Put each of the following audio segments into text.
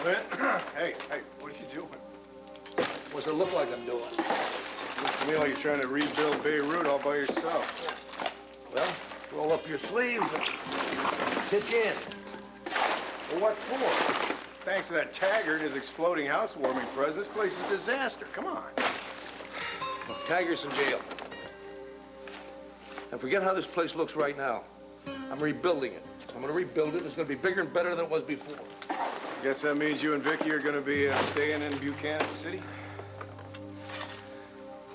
Clint, hey, what are you doing? What's it look like I'm doing? Looks to me like you're trying to rebuild Beirut all by yourself. Well, roll up your sleeves and pitch in. Well, what for? Thanks to that Taggart and his exploding housewarming present, this place is a disaster. Come on. Look, Taggart's in jail. And forget how this place looks right now. I'm rebuilding it. I'm going to rebuild it. It's going to be bigger and better than it was before. Guess that means you and Viki are going to be staying in Buchanan City?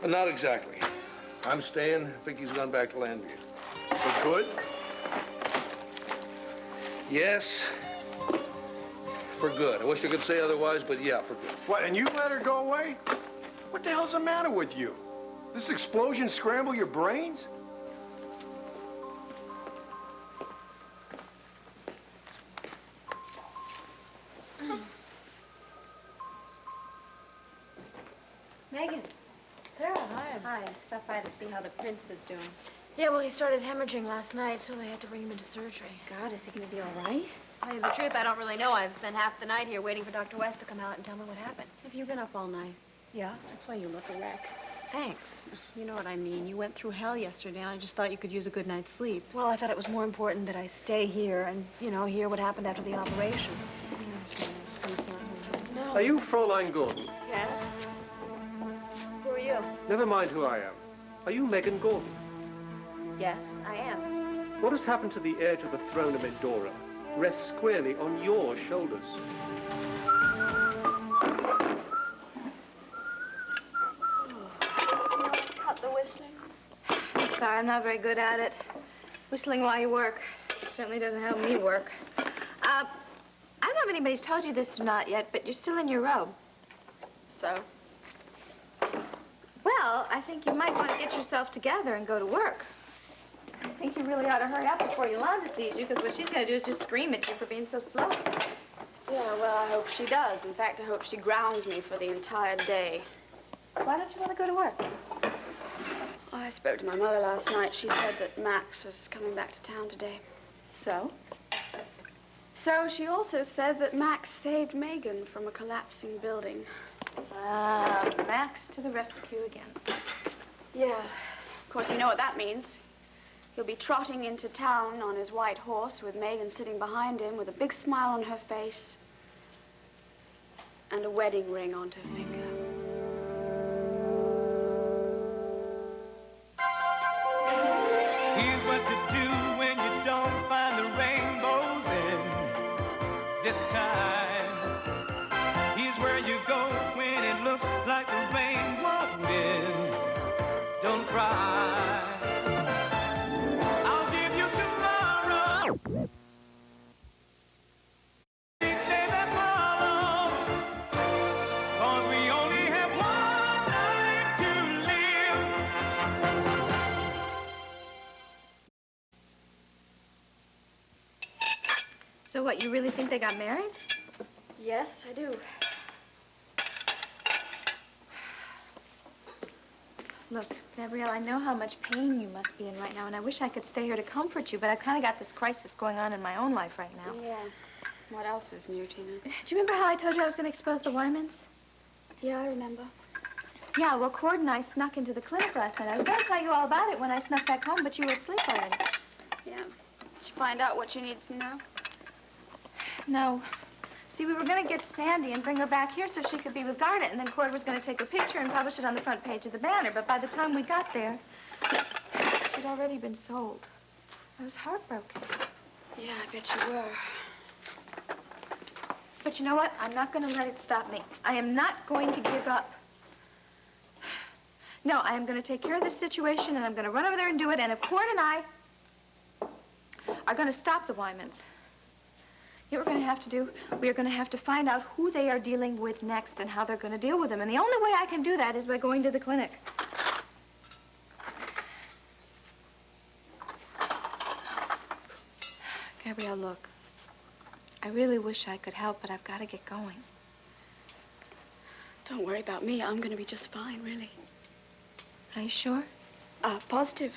Not exactly. I'm staying. Viki's gone back to Llanview. For good? Yes. For good. I wish I could say otherwise, but yeah, for good. What, and you let her go away? What the hell's the matter with you? This explosion scramble your brains? Megan. Sarah, hi. Hi. Stopped by to see how the prince is doing. Yeah, well, he started hemorrhaging last night, so they had to bring him into surgery. God, is he going to be all right? Tell you the truth, I don't really know. I've spent half the night here waiting for Dr. West to come out and tell me what happened. Have you been up all night? Yeah? That's why you look a wreck. Thanks. You know what I mean. You went through hell yesterday, and I just thought you could use a good night's sleep. Well, I thought it was more important that I stay here and, you know, hear what happened after the operation. No. Are you Fräulein Gordon? Yes? Who are you? Never mind who I am. Are you Megan Gordon? Yes, I am. What has happened to the heir to the throne of Mendorra rests squarely on your shoulders. Cut the whistling. I'm sorry, I'm not very good at it. Whistling while you work certainly doesn't help me work. I don't know if anybody's told you this or not yet, but you're still in your robe. So? Well, I think you might want to get yourself together and go to work. I think you really ought to hurry up before Yolanda sees you, because what she's going to do is just scream at you for being so slow. Yeah, well, I hope she does. In fact, I hope she grounds me for the entire day. Why don't you want to go to work? I spoke to my mother last night. She said that Max was coming back to town today. So? So she also said that Max saved Megan from a collapsing building. Max to the rescue again. Yeah. Of course, you know what that means. He'll be trotting into town on his white horse with Megan sitting behind him with a big smile on her face and a wedding ring on her finger. Here's what to do when you don't find the rainbows in this time. Here's where you go when it looks like the rain won't end. Don't cry. I'll give you tomorrow. Each day that follows, 'cause we only have one life to live. So what, you really think they got married? Yes, I do. Look, Gabrielle, I know how much pain you must be in right now, and I wish I could stay here to comfort you, but I've kind of got this crisis going on in my own life right now. Yeah. What else is new, Tina? Do you remember how I told you I was going to expose the Wymans? Yeah, I remember. Yeah, well, Cord and I snuck into the clinic last night. I was going to tell you all about it when I snuck back home, but you were asleep already. Yeah. Did you find out what you needed to know? No. See, we were going to get Sandy and bring her back here so she could be with Garnet, and then Cord was going to take a picture and publish it on the front page of the Banner. But by the time we got there, she'd already been sold. I was heartbroken. Yeah, I bet you were. But you know what? I'm not going to let it stop me. I am not going to give up. No, I am going to take care of this situation, and I'm going to run over there and do it. And if Cord and I are going to stop the Wymans, you know what we're going to have to do? We are going to have to find out who they are dealing with next and how they're going to deal with them. And the only way I can do that is by going to the clinic. Gabrielle, look. I really wish I could help, but I've got to get going. Don't worry about me. I'm going to be just fine, really. Are you sure? Positive.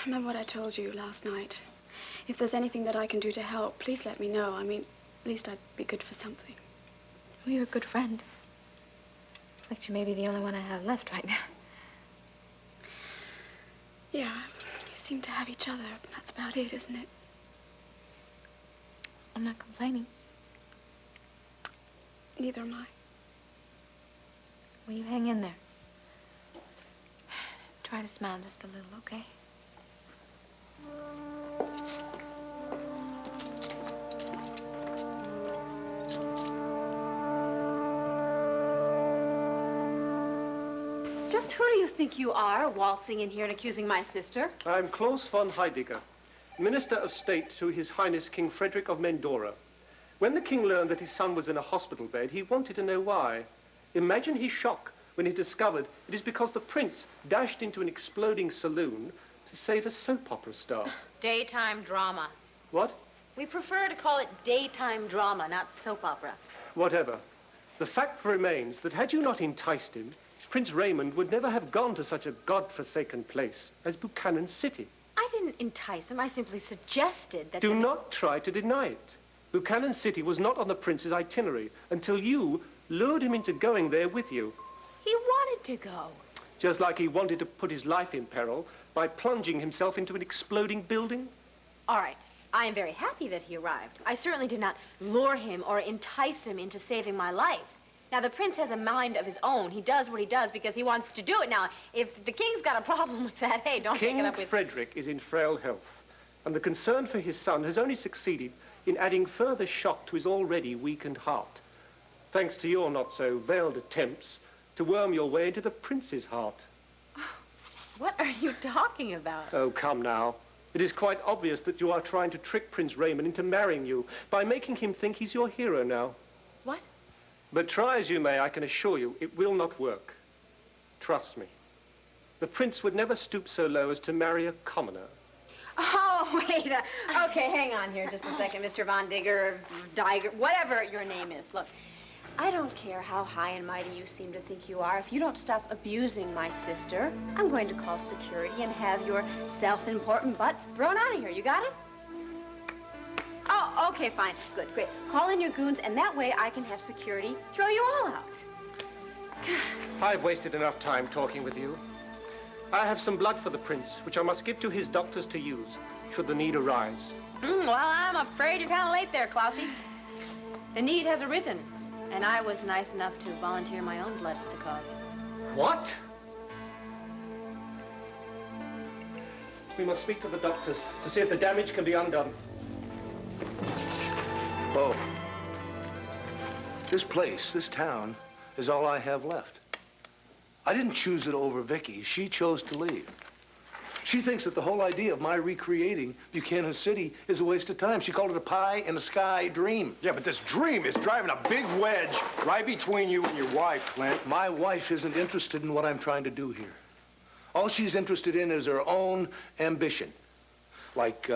Remember what I told you last night? If there's anything that I can do to help, please let me know. I mean, at least I'd be good for something. Well, you're a good friend. Like you may be the only one I have left right now. Yeah, you seem to have each other. That's about it, isn't it? I'm not complaining. Neither am I. Will you hang in there? Try to smile just a little, okay? Just who do you think you are, waltzing in here and accusing my sister? I'm Klaus von Heidegger, Minister of State to His Highness King Frederick of Mendorra. When the king learned that his son was in a hospital bed, he wanted to know why. Imagine his shock when he discovered it is because the prince dashed into an exploding saloon to save a soap opera star. Daytime drama. What? We prefer to call it daytime drama, not soap opera. Whatever. The fact remains that had you not enticed him, Prince Raymond would never have gone to such a god-forsaken place as Buchanan City. I didn't entice him. I simply suggested that... Do not try to deny it. Buchanan City was not on the prince's itinerary until you lured him into going there with you. He wanted to go. Just like he wanted to put his life in peril by plunging himself into an exploding building. All right. I am very happy that he arrived. I certainly did not lure him or entice him into saving my life. Now, the prince has a mind of his own. He does what he does because he wants to do it. Now, if the king's got a problem with that, hey, don't take it up with... King Frederick is in frail health, and the concern for his son has only succeeded in adding further shock to his already weakened heart, thanks to your not-so-veiled attempts to worm your way into the prince's heart. What are you talking about? Oh, come now. It is quite obvious that you are trying to trick Prince Raymond into marrying you by making him think he's your hero now. What? But try as you may, I can assure you, it will not work. Trust me. The prince would never stoop so low as to marry a commoner. Oh, wait. Okay, hang on here just a second, Mr. Von Digger, Diger, whatever your name is. Look, I don't care how high and mighty you seem to think you are. If you don't stop abusing my sister, I'm going to call security and have your self-important butt thrown out of here. You got it? Oh, okay, fine. Good, great. Call in your goons, and that way I can have security throw you all out. I've wasted enough time talking with you. I have some blood for the prince, which I must give to his doctors to use, should the need arise. Well, I'm afraid you're kind of late there, Klausy. The need has arisen, and I was nice enough to volunteer my own blood for the cause. What? We must speak to the doctors to see if the damage can be undone. Oh. This place, this town, is all I have left. I didn't choose it over Viki. She chose to leave. She thinks that the whole idea of my recreating Buchanan City is a waste of time. She called it a pie-in-the-sky dream. Yeah, but this dream is driving a big wedge right between you and your wife, Clint. My wife isn't interested in what I'm trying to do here. All she's interested in is her own ambition. Like,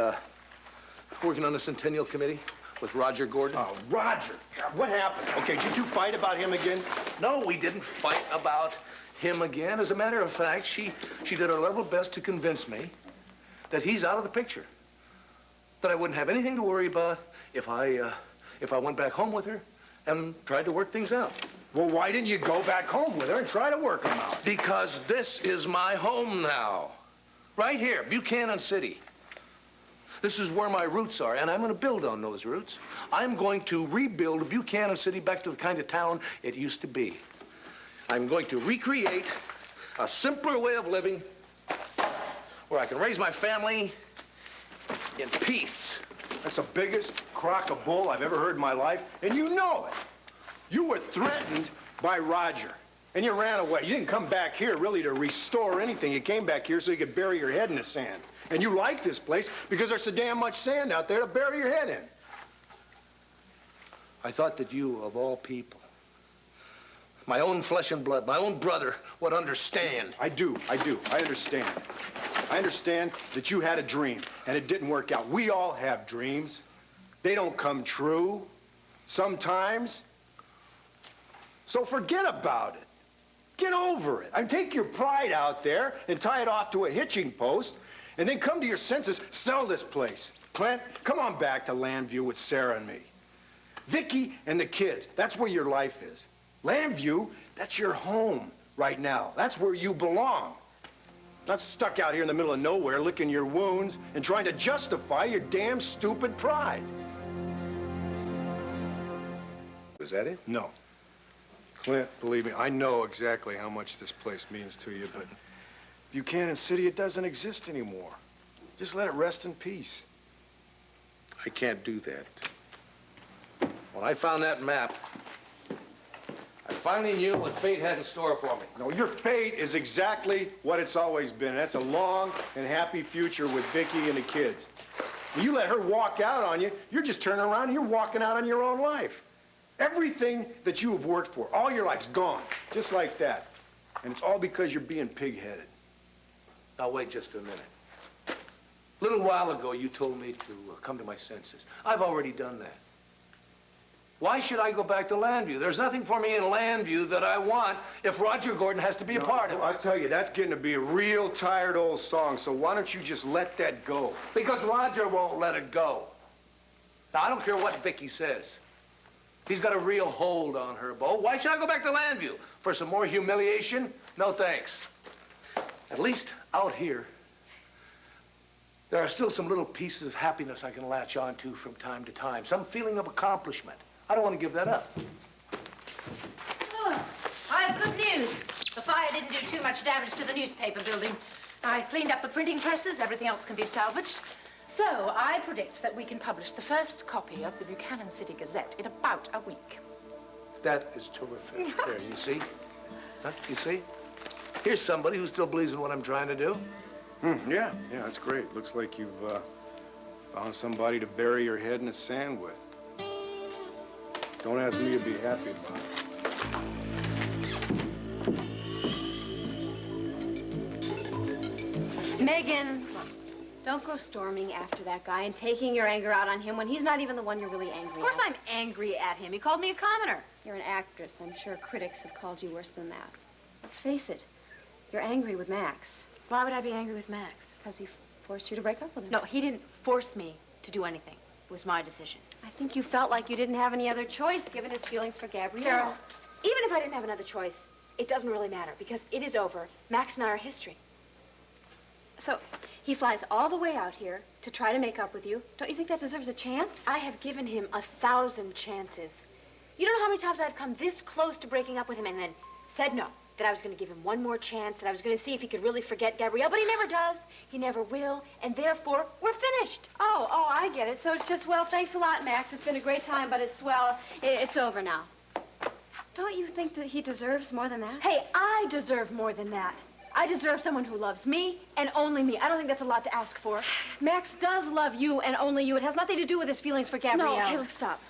working on the Centennial Committee with Roger Gordon. Oh, Roger. God, what happened? Okay, did you two fight about him again? No, we didn't fight about him again. As a matter of fact, she did her level best to convince me that he's out of the picture. That I wouldn't have anything to worry about if I went back home with her and tried to work things out. Well, why didn't you go back home with her and try to work them out? Because this is my home now. Right here, Buchanan City. This is where my roots are, and I'm going to build on those roots. I'm going to rebuild Buchanan City back to the kind of town it used to be. I'm going to recreate a simpler way of living where I can raise my family in peace. That's the biggest crock of bull I've ever heard in my life, and you know it. You were threatened by Roger, and you ran away. You didn't come back here really to restore anything. You came back here so you could bury your head in the sand. And you like this place because there's so damn much sand out there to bury your head in. I thought that you, of all people, my own flesh and blood, my own brother, would understand. I do. I understand. I understand that you had a dream, and it didn't work out. We all have dreams. They don't come true. Sometimes. So forget about it. Get over it. Take your pride out there and tie it off to a hitching post, and then come to your senses, sell this place. Clint, come on back to Llanview with Sarah and me. Viki and the kids, that's where your life is. Llanview, that's your home right now. That's where you belong. Not stuck out here in the middle of nowhere licking your wounds and trying to justify your damn stupid pride. Was that it? No. Clint, believe me, I know exactly how much this place means to you, but Buchanan City, it doesn't exist anymore. Just let it rest in peace. I can't do that. When I found that map, I finally knew what fate had in store for me. No, your fate is exactly what it's always been. That's a long and happy future with Viki and the kids. When you let her walk out on you, you're just turning around and you're walking out on your own life. Everything that you have worked for, all your life's gone, just like that. And it's all because you're being pig-headed. Now, wait just a minute. A little while ago, you told me to come to my senses. I've already done that. Why should I go back to Llanview? There's nothing for me in Llanview that I want if Roger Gordon has to be a part of it. I'll tell you, that's getting to be a real tired old song, so why don't you just let that go? Because Roger won't let it go. Now, I don't care what Viki says. He's got a real hold on her, Bo. Why should I go back to Llanview? For some more humiliation? No thanks. At least out here, there are still some little pieces of happiness I can latch on to from time to time. Some feeling of accomplishment. I don't want to give that up. Oh, I have good news. The fire didn't do too much damage to the newspaper building. I cleaned up the printing presses. Everything else can be salvaged. So I predict that we can publish the first copy of the Buchanan City Gazette in about a week. That is terrific. There, you see? Huh? You see? Here's somebody who still believes in what I'm trying to do. Yeah, that's great. Looks like you've found somebody to bury your head in the sand with. Don't ask me to be happy about it. Megan, don't go storming after that guy and taking your anger out on him when he's not even the one you're really angry at. Of course I'm angry at him. He called me a commoner. You're an actress. I'm sure critics have called you worse than that. Let's face it. You're angry with Max. Why would I be angry with Max? Because he forced you to break up with him. No, he didn't force me to do anything. It was my decision. I think you felt like you didn't have any other choice, given his feelings for Gabrielle. Sarah, even if I didn't have another choice, it doesn't really matter, because it is over. Max and I are history. So he flies all the way out here to try to make up with you. Don't you think that deserves a chance? I have given him 1,000 chances. You don't know how many times I've come this close to breaking up with him and then said no, that I was going to give him one more chance, that I was going to see if he could really forget Gabrielle, but he never does. He never will, and therefore, we're finished. Oh, I get it. So it's just, well, thanks a lot, Max. It's been a great time, but it's, well, it's over now. Don't you think that he deserves more than that? Hey, I deserve more than that. I deserve someone who loves me and only me. I don't think that's a lot to ask for. Max does love you and only you. It has nothing to do with his feelings for Gabrielle. No, okay, look, stop.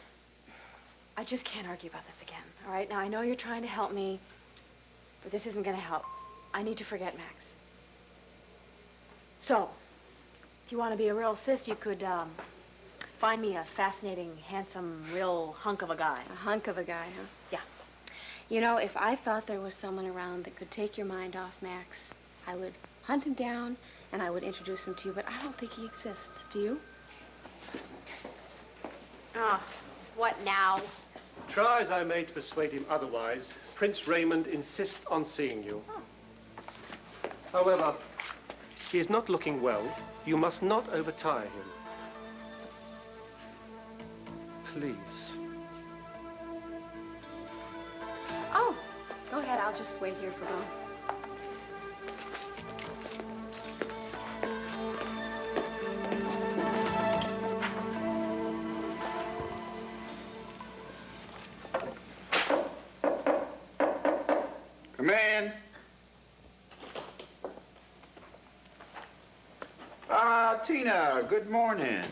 I just can't argue about this again, all right? Now, I know you're trying to help me, but this isn't going to help. I need to forget Max. So, if you want to be a real sis, you could, find me a fascinating, handsome, real hunk of a guy. A hunk of a guy, huh? Yeah. You know, if I thought there was someone around that could take your mind off Max, I would hunt him down and I would introduce him to you, but I don't think he exists. Do you? Oh, what now? Try as I may to persuade him otherwise, Prince Raymond insists on seeing you. Oh. However, he is not looking well. You must not overtire him. Please. Oh, go ahead. I'll just wait here for him. Come in. Tina, good morning.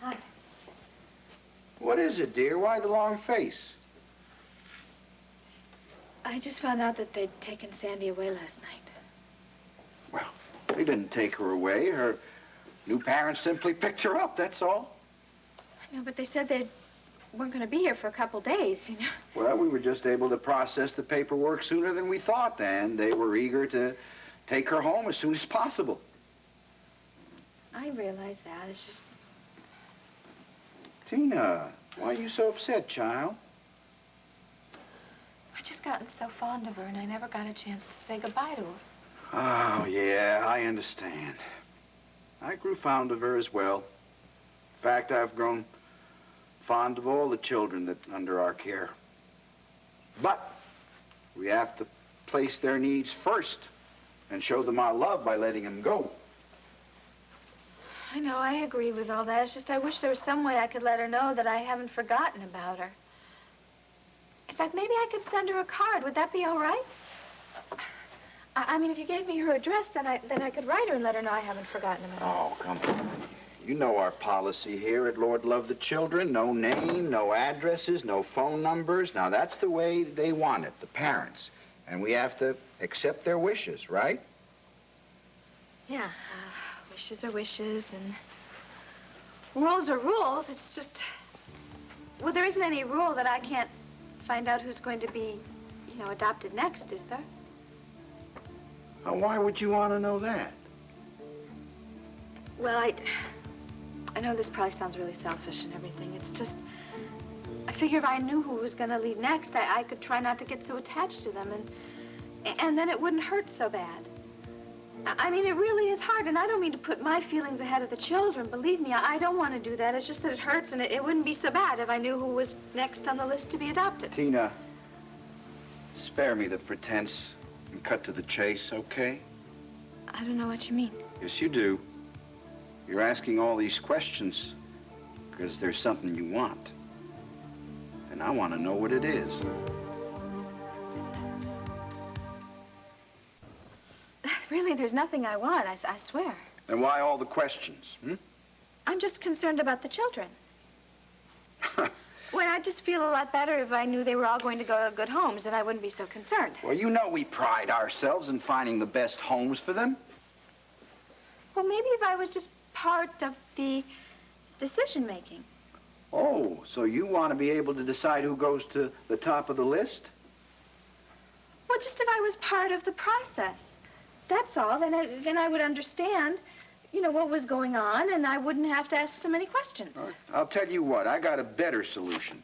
Hi. What is it, dear? Why the long face? I just found out that they'd taken Sandy away last night. Well, they didn't take her away. Her new parents simply picked her up, that's all. I know, but they said they weren't going to be here for a couple days, you know. Well, we were just able to process the paperwork sooner than we thought, and they were eager to take her home as soon as possible. I realize that. It's just... Tina, why are you so upset, child? I just gotten so fond of her, and I never got a chance to say goodbye to her. Oh, yeah, I understand. I grew fond of her as well. In fact, I've grown fond of all the children that under our care. But we have to place their needs first and show them our love by letting them go. I know, I agree with all that. It's just I wish there was some way I could let her know that I haven't forgotten about her. In fact, maybe I could send her a card. Would that be all right? I mean, if you gave me her address, then I could write her and let her know I haven't forgotten about her. Oh, come on. You know our policy here at Lord Love the Children. No name, no addresses, no phone numbers. Now, that's the way they want it, the parents. And we have to accept their wishes, right? Yeah, wishes are wishes, and rules are rules. It's just... Well, there isn't any rule that I can't find out who's going to be, you know, adopted next, is there? Now, why would you want to know that? Well, I know this probably sounds really selfish and everything. It's just, I figure if I knew who was going to leave next, I could try not to get so attached to them, and then it wouldn't hurt so bad. I mean, it really is hard, and I don't mean to put my feelings ahead of the children. Believe me, I don't want to do that. It's just that it hurts, and it wouldn't be so bad if I knew who was next on the list to be adopted. Tina, spare me the pretense and cut to the chase, okay? I don't know what you mean. Yes, you do. You're asking all these questions because there's something you want. And I want to know what it is. Really, there's nothing I want, I swear. Then why all the questions, I'm just concerned about the children. Well, I'd just feel a lot better if I knew they were all going to go to good homes, and I wouldn't be so concerned. Well, you know we pride ourselves in finding the best homes for them. Well, maybe if I was just part of the decision-making. Oh, so you want to be able to decide who goes to the top of the list? Well, just if I was part of the process. That's all. Then I would understand, you know, what was going on, and I wouldn't have to ask so many questions. All right. I'll tell you what, I got a better solution.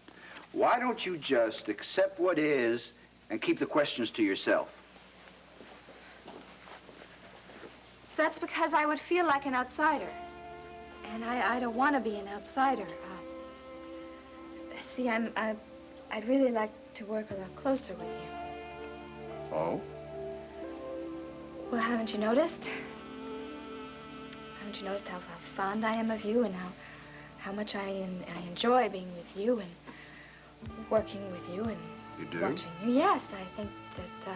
Why don't you just accept what is and keep the questions to yourself? That's because I would feel like an outsider. And I don't want to be an outsider. See, I'd really like to work a lot closer with you. Oh? Well, haven't you noticed? Haven't you noticed how fond I am of you and how much I enjoy being with you and working with you and You do? watching you? Yes, I think that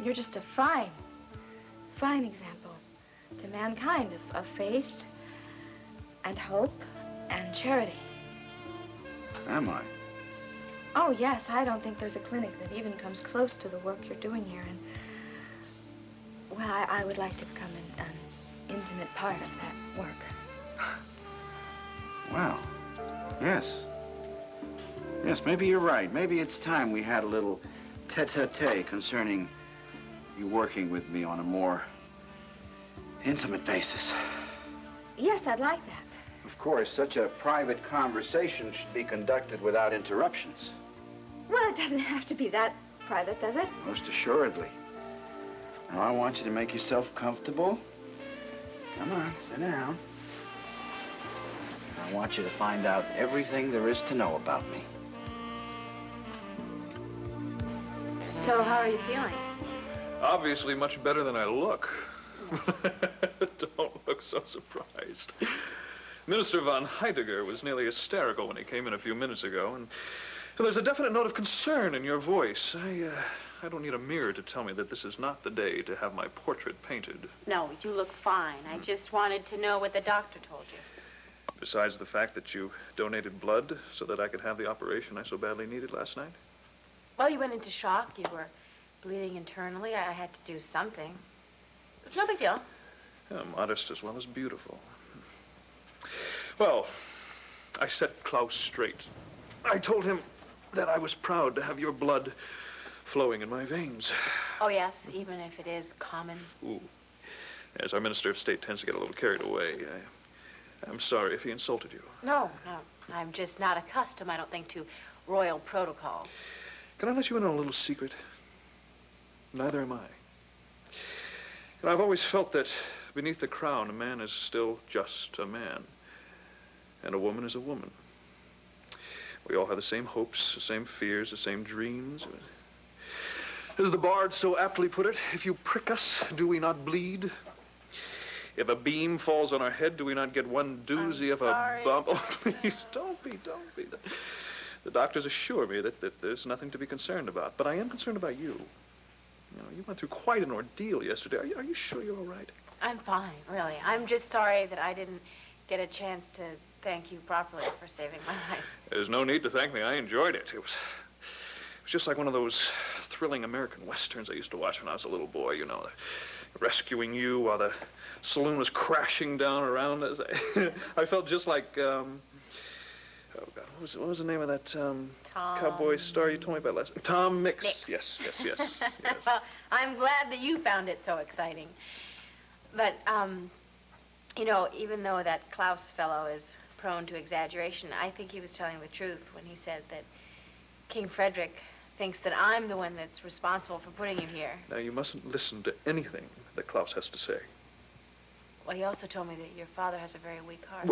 you're just a fine example to mankind of faith and hope and charity. Am I? Oh, yes, I don't think there's a clinic that even comes close to the work you're doing here, and well, I would like to become an intimate part of that work. Well, yes. Yes, maybe you're right. Maybe it's time we had a little tete-a-tete concerning you working with me on a more intimate basis. Yes, I'd like that. Of course, such a private conversation should be conducted without interruptions. Well, it doesn't have to be that private, does it? Most assuredly. Now, I want you to make yourself comfortable. Come on, sit down. I want you to find out everything there is to know about me. So, how are you feeling? Obviously much better than I look. Don't look so surprised. Minister von Heidegger was nearly hysterical when he came in a few minutes ago, and there's a definite note of concern in your voice. I don't need a mirror to tell me that this is not the day to have my portrait painted. No, you look fine. I just wanted to know what the doctor told you. Besides the fact that you donated blood so that I could have the operation I so badly needed last night. Well, you went into shock. You were bleeding internally. I had to do something. It's no big deal. Yeah, modest as well as beautiful. Well, I set Klaus straight. I told him that I was proud to have your blood flowing in my veins. Oh, yes, even if it is common. Ooh. As our Minister of State tends to get a little carried away. I'm sorry if he insulted you. No, no. I'm just not accustomed, I don't think, to royal protocol. Can I let you in on a little secret? Neither am I. And I've always felt that beneath the crown, a man is still just a man. And a woman is a woman. We all have the same hopes, the same fears, the same dreams. As the bard so aptly put it, if you prick us, do we not bleed? If a beam falls on our head, do we not get one doozy of a bump? Oh, please, don't be. The doctors assure me that there's nothing to be concerned about. But I am concerned about you. You know, you went through quite an ordeal yesterday. Are you sure you're all right? I'm fine, really. I'm just sorry that I didn't get a chance to thank you properly for saving my life. There's no need to thank me. I enjoyed it. It was just like one of those thrilling American westerns I used to watch when I was a little boy, you know, rescuing you while the saloon was crashing down around us. I felt just like, oh, God, what was the name of that cowboy star you told me about last? Tom Mix. Yes. Well, I'm glad that you found it so exciting. But, you know, even though that Klaus fellow is prone to exaggeration, I think he was telling the truth when he said that King Frederick thinks that I'm the one that's responsible for putting you here. Now, you mustn't listen to anything that Klaus has to say. Well, he also told me that your father has a very weak heart.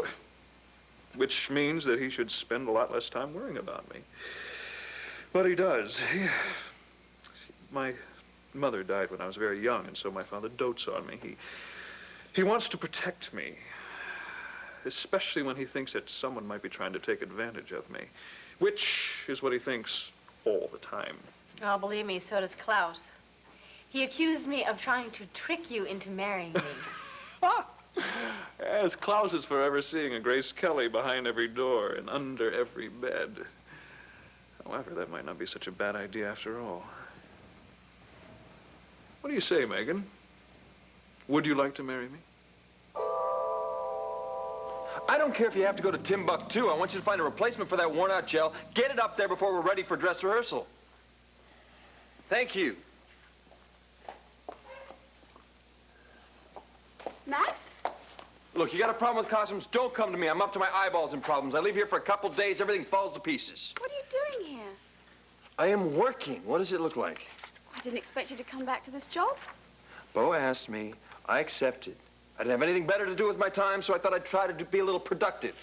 Which means that he should spend a lot less time worrying about me. But he does. My mother died when I was very young, and so my father dotes on me. He wants to protect me, especially when he thinks that someone might be trying to take advantage of me, which is what he thinks all the time. Oh, believe me, so does Klaus. He accused me of trying to trick you into marrying me. Yes, Klaus is forever seeing a Grace Kelly behind every door and under every bed. However, that might not be such a bad idea after all. What do you say, Megan? Would you like to marry me? I don't care if you have to go to Timbuktu. I want you to find a replacement for that worn-out gel. Get it up there before we're ready for dress rehearsal. Thank you. Max? Look, you got a problem with costumes? Don't come to me. I'm up to my eyeballs in problems. I leave here for a couple days, everything falls to pieces. What are you doing here? I am working. What does it look like? I didn't expect you to come back to this job. Bo asked me. I accepted. I didn't have anything better to do with my time, so I thought I'd try to be a little productive.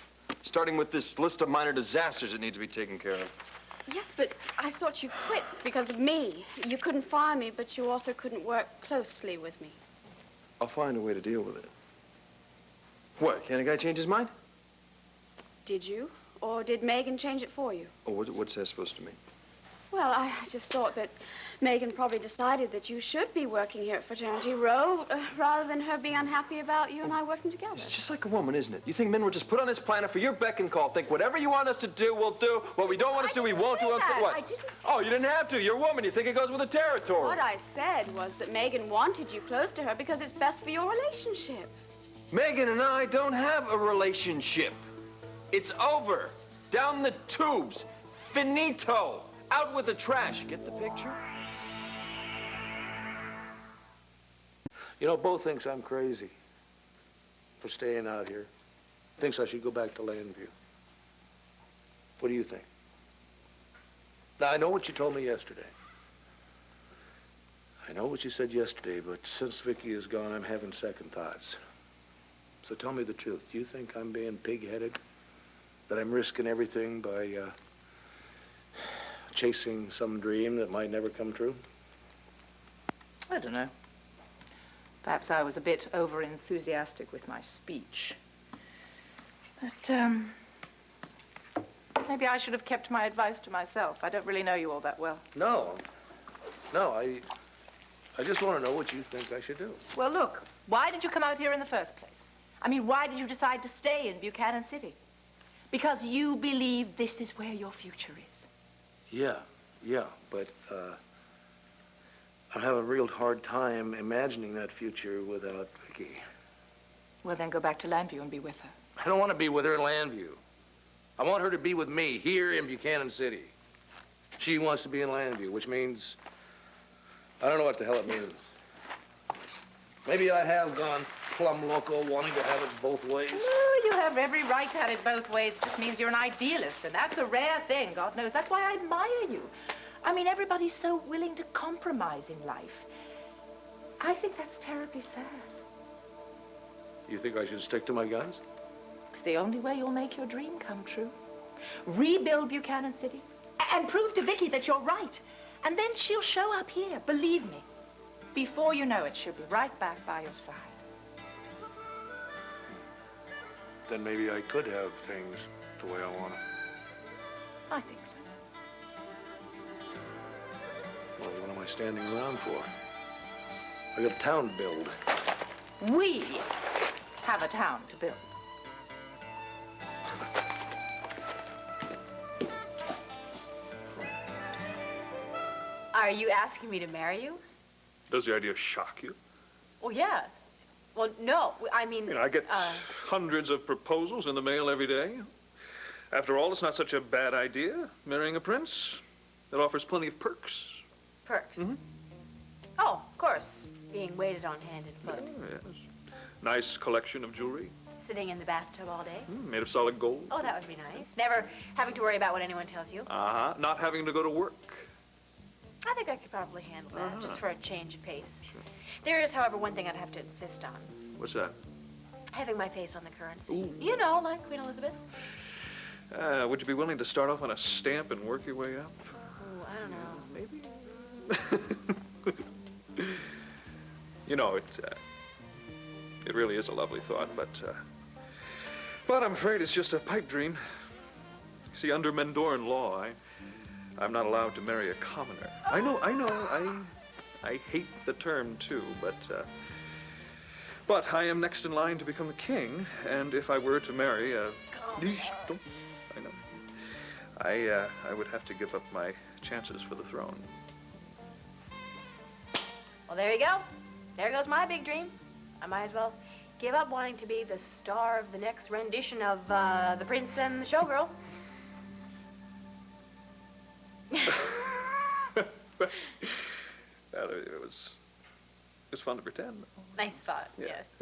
Starting with this list of minor disasters that need to be taken care of. Yes, but I thought you quit because of me. You couldn't fire me, but you also couldn't work closely with me. I'll find a way to deal with it. What, can't a guy change his mind? Did you? Or did Megan change it for you? Oh, what's that supposed to mean? Well, I just thought that Megan probably decided that you should be working here at Fraternity Row rather than her being unhappy about you and I working together. It's just like a woman, isn't it? You think men were just put on this planet for your beck and call. Think whatever you want us to do, we'll do. What we don't want us to do, we won't do. What? I didn't say Oh, you didn't have to. You're a woman. You think it goes with the territory. What I said was that Megan wanted you close to her because it's best for your relationship. Megan and I don't have a relationship. It's over. Down the tubes. Finito. Out with the trash. Get the picture? You know, Bo thinks I'm crazy for staying out here. Thinks I should go back to Llanview. What do you think? Now, I know what you told me yesterday. I know what you said yesterday, but since Viki is gone, I'm having second thoughts. So tell me the truth. Do you think I'm being pig-headed? That I'm risking everything by chasing some dream that might never come true? I don't know. Perhaps I was a bit over-enthusiastic with my speech. But, maybe I should have kept my advice to myself. I don't really know you all that well. No, I just want to know what you think I should do. Well, look, why did you come out here in the first place? I mean, why did you decide to stay in Buchanan City? Because you believe this is where your future is. Yeah, but I have a real hard time imagining that future without Viki. Well, then go back to Llanview and be with her. I don't want to be with her in Llanview. I want her to be with me here in Buchanan City. She wants to be in Llanview, which means I don't know what the hell it means. Maybe I have gone plumb loco, wanting to have it both ways. No, you have every right to have it both ways. It just means you're an idealist, and that's a rare thing, God knows. That's why I admire you. I mean, everybody's so willing to compromise in life. I think that's terribly sad. You think I should stick to my guns? It's the only way you'll make your dream come true. Rebuild Buchanan City and prove to Viki that you're right. And then she'll show up here, believe me. Before you know it, she'll be right back by your side. Then maybe I could have things the way I want them. I think so. Well, what am I standing around for? I got a town to build. We have a town to build. Are you asking me to marry you? Does the idea shock you? Oh, yes. Well, no, I mean... You know, I get hundreds of proposals in the mail every day. After all, it's not such a bad idea, marrying a prince. It offers plenty of perks. Perks? Mm-hmm. Oh, of course. Being waited on hand and foot. Oh, yes. Nice collection of jewelry. Sitting in the bathtub all day. Made of solid gold. Oh, that would be nice. Never having to worry about what anyone tells you. Uh-huh. Not having to go to work. I think I could probably handle that, just for a change of pace. Sure. There is, however, one thing I'd have to insist on. What's that? Having my face on the currency. Ooh. You know, like Queen Elizabeth. Would you be willing to start off on a stamp and work your way up? Oh, I don't know. Maybe. You know, it really is a lovely thought, but I'm afraid it's just a pipe dream. See, under Mendorran law, I'm not allowed to marry a commoner. I know, I hate the term too, but I am next in line to become the king, and if I were to marry a... I know. I would have to give up my chances for the throne. Well, there you go. There goes my big dream. I might as well give up wanting to be the star of the next rendition of The Prince and the Showgirl. Well, it was fun to pretend. Nice thought, Yes.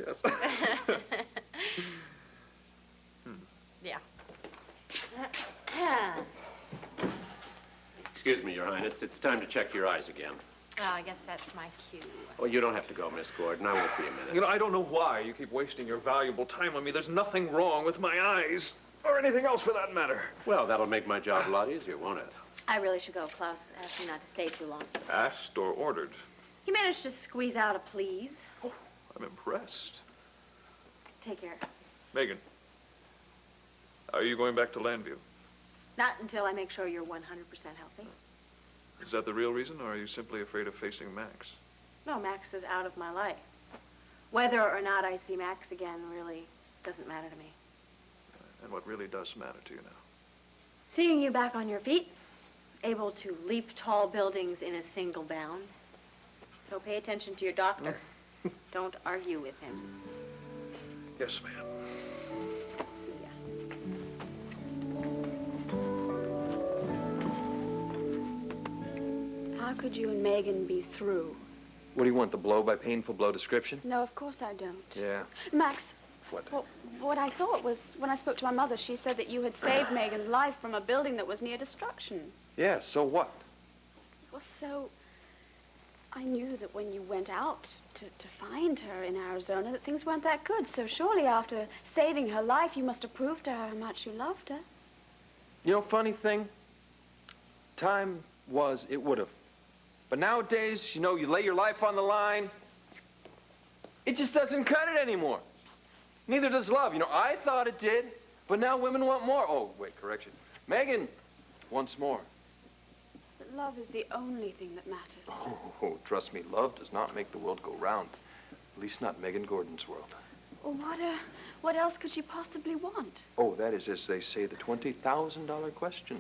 Yeah. Excuse me, Your Highness. It's time to check your eyes again. Well, I guess that's my cue. Well, you don't have to go, Miss Gordon. I won't be a minute. You know, I don't know why you keep wasting your valuable time on me. There's nothing wrong with my eyes, or anything else for that matter. Well, that'll make my job a lot easier, won't it? I really should go. Klaus asked me not to stay too long. Asked or ordered? He managed to squeeze out a please. Oh, I'm impressed. Take care. Megan, are you going back to Llanview? Not until I make sure you're 100% healthy. Is that the real reason, or are you simply afraid of facing Max? No, Max is out of my life. Whether or not I see Max again really doesn't matter to me. And what really does matter to you now? Seeing you back on your feet, able to leap tall buildings in a single bound. So pay attention to your doctor. Don't argue with him. Yes, ma'am. See ya. How could you and Megan be through? What do you want, the blow-by-painful blow description? No, of course I don't. Yeah. Max. What? Well, what I thought was, when I spoke to my mother, she said that you had saved Megan's life from a building that was near destruction. Yeah, so what? Well, so I knew that when you went out to find her in Arizona, that things weren't that good. So surely after saving her life, you must have proved to her how much you loved her. You know, funny thing, time was, it would have. But nowadays, you know, you lay your life on the line, it just doesn't cut it anymore. Neither does love. You know, I thought it did, but now women want more. Oh, wait, correction. Megan wants more. But love is the only thing that matters. Oh, trust me, love does not make the world go round. At least not Megan Gordon's world. Well, what else could she possibly want? Oh, that is, as they say, the $20,000 question.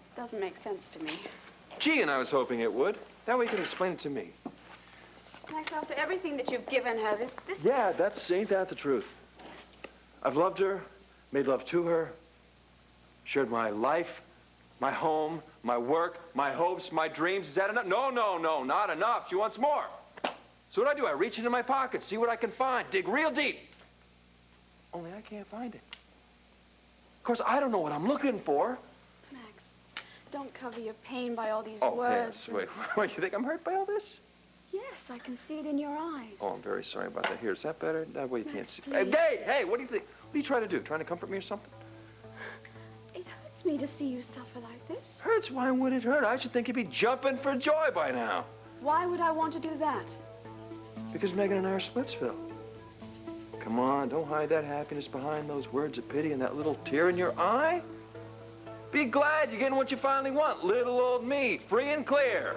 This doesn't make sense to me. Gee, and I was hoping it would. That way you can explain it to me. Max, after everything that you've given her, this... Yeah, ain't that the truth? I've loved her, made love to her, shared my life, my home, my work, my hopes, my dreams. Is that enough? No, not enough. She wants more. So what do? I reach into my pocket, see what I can find, dig real deep. only I can't find it. Of course, I don't know what I'm looking for. Max, don't cover your pain by all these Oh, words. yes. Wait, what, you think I'm hurt by all this? Yes, I can see it in your eyes. Oh, I'm very sorry about that. Here, is that better? That way you can't see. Please. Hey, what do you think? What are you trying to do? Trying to comfort me or something? It hurts me to see you suffer like this. Hurts? Why would it hurt? I should think you'd be jumping for joy by now. Why would I want to do that? Because Megan and I are Splitsville. Come on, don't hide that happiness behind those words of pity and that little tear in your eye. Be glad you're getting what you finally want. Little old me, free and clear.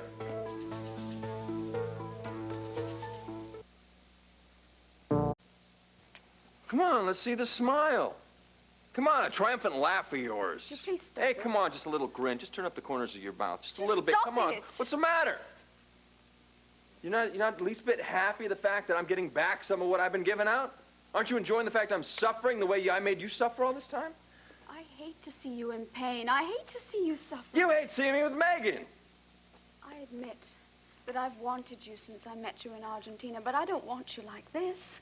Come on, let's see the smile. Come on, a triumphant laugh of yours. You please stop Hey, it. come on, just a little grin. Just turn up the corners of your mouth. Just a Just little bit. stop Come on. it. What's the matter? You're not the least bit happy the fact that I'm getting back some of what I've been giving out? Aren't you enjoying the fact I'm suffering the way I made you suffer all this time? I hate to see you in pain. I hate to see you suffer. You hate seeing me with Megan. I admit that I've wanted you since I met you in Argentina, but I don't want you like this.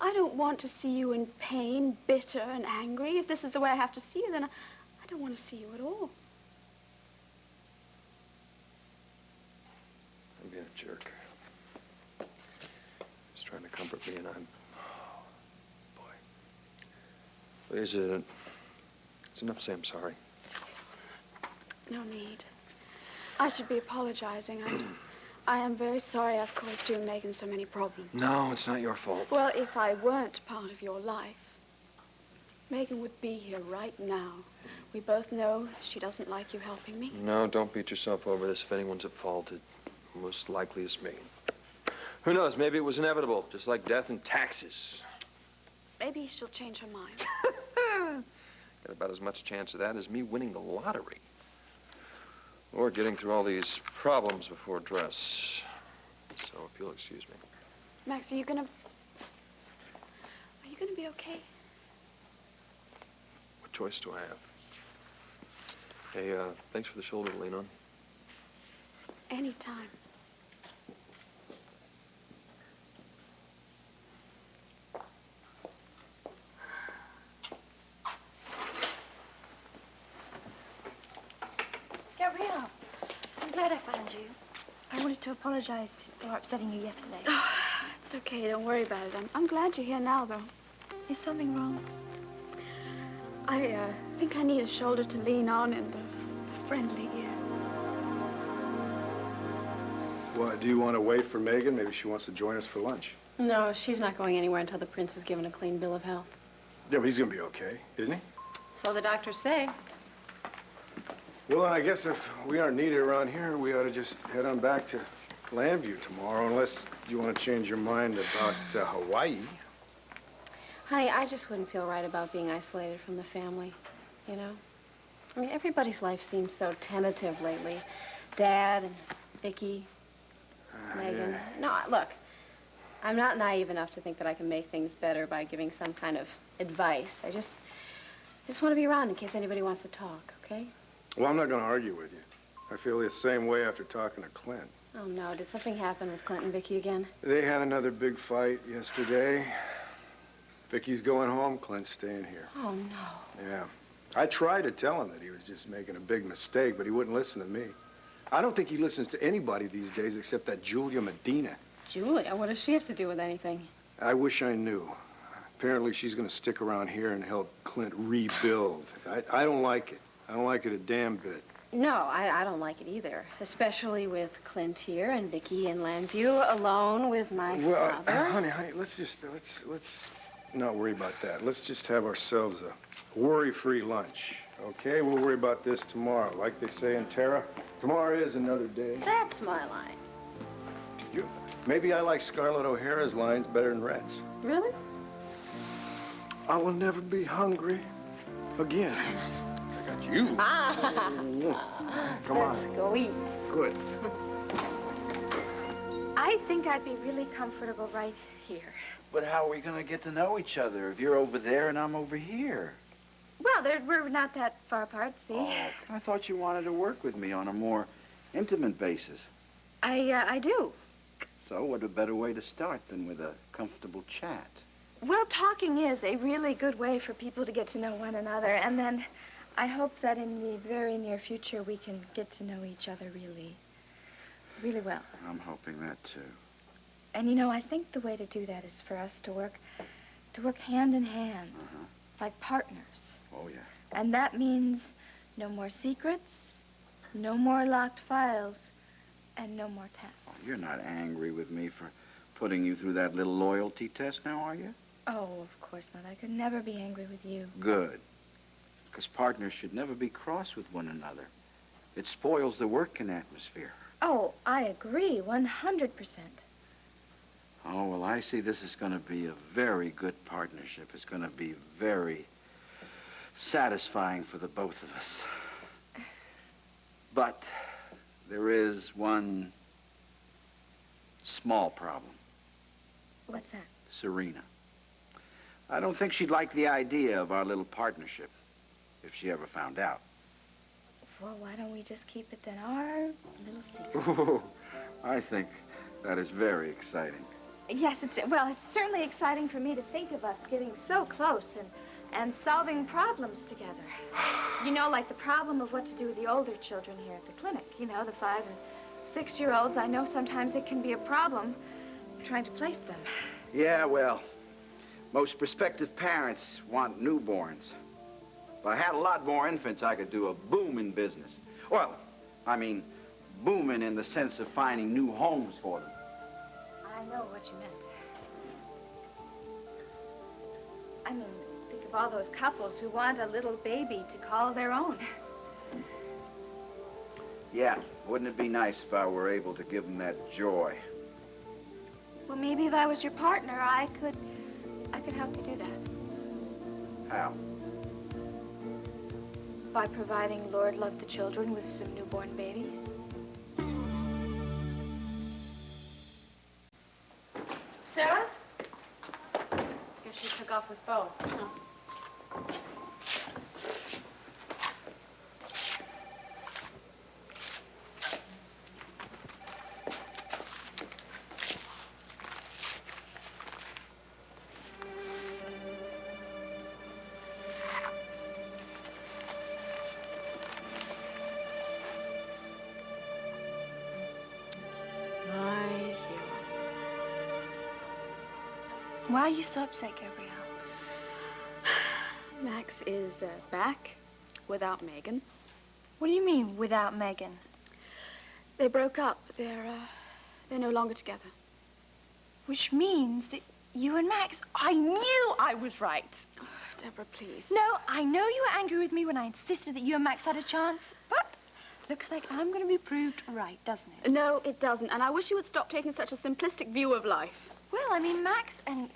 I don't want to see you in pain, bitter, and angry. If this is the way I have to see you, then I don't want to see you at all. I'm being a jerk. He's trying to comfort me, and I'm... Oh, boy. Please, it's enough to say I'm sorry. No need. I should be apologizing. I am very sorry I've caused you and Megan so many problems. No, it's not your fault. Well, if I weren't part of your life, Megan would be here right now. We both know she doesn't like you helping me. No, don't beat yourself over this. If anyone's at fault, it most likely is me. Who knows? Maybe it was inevitable, just like death and taxes. Maybe she'll change her mind. Got about as much chance of that as me winning the lottery. Or getting through all these problems before dress. So, if you'll excuse me. Max, are you gonna be okay? What choice do I have? Hey, thanks for the shoulder to lean on. Anytime. Gabrielle, I'm glad I found you. I wanted to apologize for upsetting you yesterday. It's okay. Don't worry about it. I'm glad you're here now, though. Is something wrong? I think I need a shoulder to lean on and a friendly ear. What, do you want to wait for Megan? Maybe she wants to join us for lunch. No, she's not going anywhere until the prince is given a clean bill of health. Yeah, but he's going to be okay, isn't he? So the doctors say. Well, then I guess if we aren't needed around here, we ought to just head on back to Llanview tomorrow, unless you want to change your mind about Hawaii. Honey, I just wouldn't feel right about being isolated from the family, you know? I mean, everybody's life seems so tentative lately. Dad and Viki, Megan. Yeah. No, look, I'm not naive enough to think that I can make things better by giving some kind of advice. I just want to be around in case anybody wants to talk, okay? Well, I'm not going to argue with you. I feel the same way after talking to Clint. Oh, no. Did something happen with Clint and Viki again? They had another big fight yesterday. Vicky's going home, Clint's staying here. Oh, no. Yeah. I tried to tell him that he was just making a big mistake, but he wouldn't listen to me. I don't think he listens to anybody these days except that Julia Medina. Julia? What does she have to do with anything? I wish I knew. Apparently, she's going to stick around here and help Clint rebuild. I don't like it. I don't like it a damn bit. No, I don't like it either. Especially with Clint here and Viki in Llanview alone with my father. Honey, let's not worry about that. Let's just have ourselves a worry-free lunch, okay? We'll worry about this tomorrow. Like they say in Terra, tomorrow is another day. That's my line. Maybe I like Scarlett O'Hara's lines better than Rhett's. Really? I will never be hungry again. I got you. Come on. Let's go eat. Good. I think I'd be really comfortable right here. But how are we going to get to know each other if you're over there and I'm over here? Well, we're not that far apart, see? Oh, I thought you wanted to work with me on a more intimate basis. I do. So what a better way to start than with a comfortable chat? Well, talking is a really good way for people to get to know one another. And then I hope that in the very near future we can get to know each other really, really well. I'm hoping that, too. And, you know, I think the way to do that is for us to work hand in hand, like partners. Oh, yeah. And that means no more secrets, no more locked files, and no more tests. Oh, you're not angry with me for putting you through that little loyalty test now, are you? Oh, of course not. I could never be angry with you. Good. Because partners should never be cross with one another. It spoils the working atmosphere. Oh, I agree, 100%. Oh, well, I see this is going to be a very good partnership. It's going to be very satisfying for the both of us. But there is one small problem. What's that? Serena. I don't think she'd like the idea of our little partnership if she ever found out. Well, why don't we just keep it then our little secret? Ooh, I think that is very exciting. Yes, it's certainly exciting for me to think of us getting so close and solving problems together. You know, like the problem of what to do with the older children here at the clinic. You know, the 5- and 6-year-olds. I know sometimes it can be a problem trying to place them. Yeah, well, most prospective parents want newborns. If I had a lot more infants, I could do a booming business. Well, I mean, booming in the sense of finding new homes for them. I know what you meant. I mean, think of all those couples who want a little baby to call their own. Yeah, wouldn't it be nice if I were able to give them that joy? Well, maybe if I was your partner, I could help you do that. How? By providing Lord Love the Children with some newborn babies. Sarah? Guess she took off with both. Why are you so upset, Gabrielle? Max is back without Megan. What do you mean, without Megan? They broke up. They're no longer together. Which means that you and Max, I knew I was right. Oh, Deborah, please. No, I know you were angry with me when I insisted that you and Max had a chance, but looks like I'm going to be proved right, doesn't it? No, it doesn't. And I wish you would stop taking such a simplistic view of life. Well, I mean, Max and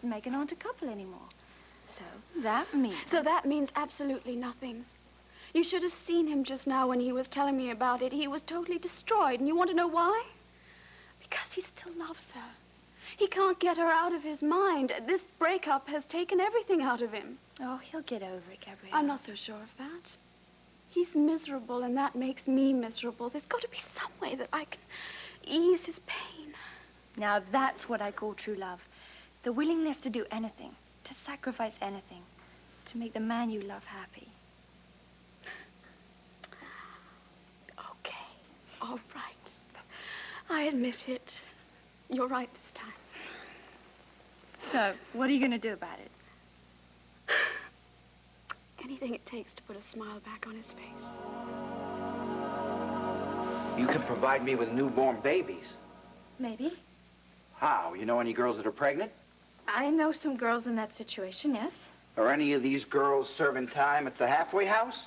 Megan aren't a couple anymore. So that means absolutely nothing. You should have seen him just now when he was telling me about it. He was totally destroyed. And you want to know why? Because he still loves her. He can't get her out of his mind. This breakup has taken everything out of him. Oh, he'll get over it, Gabrielle. I'm not so sure of that. He's miserable, and that makes me miserable. There's got to be some way that I can ease his pain. Now, that's what I call true love. The willingness to do anything, to sacrifice anything, to make the man you love happy. Okay, all right. I admit it. You're right this time. So, what are you going to do about it? Anything it takes to put a smile back on his face. You can provide me with newborn babies. Maybe. How? You know any girls that are pregnant? I know some girls in that situation, yes. Are any of these girls serving time at the halfway house?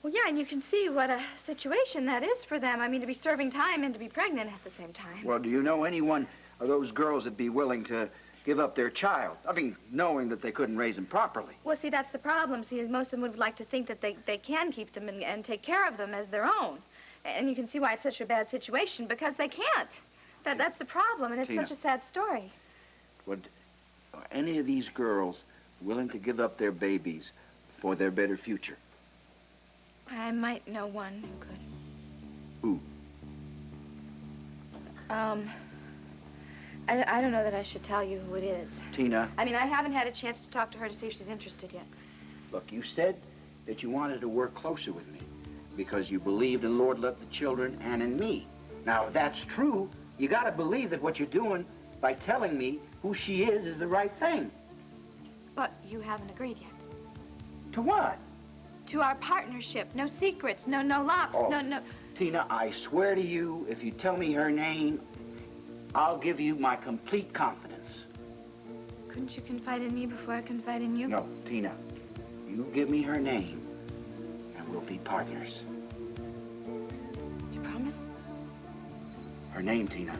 Well, yeah, and you can see what a situation that is for them. I mean, to be serving time and to be pregnant at the same time. Well, do you know anyone of those girls that'd be willing to give up their child? I mean, knowing that they couldn't raise him properly. Well, see, that's the problem. See, most of them would like to think that they can keep them and take care of them as their own. And you can see why it's such a bad situation, because they can't. That's the problem, and it's Tina, such a sad story. Are any of these girls willing to give up their babies for their better future? I might know one who could. Who? I don't know that I should tell you who it is. Tina, I mean, I haven't had a chance to talk to her to see if she's interested yet. look, you said that you wanted to work closer with me because you believed in Lord Love the children and in me. Now, if that's true, you gotta believe that what you're doing by telling me who she is the right thing. But you haven't agreed yet. To what? To our partnership. No secrets, no locks, Oh. no... Tina, I swear to you, if you tell me her name, I'll give you my complete confidence. Couldn't you confide in me before I confide in you? No, Tina, you give me her name, and we'll be partners. Do you promise? Her name, Tina,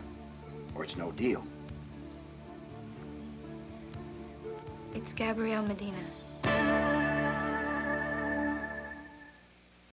or it's no deal. It's Gabrielle Medina.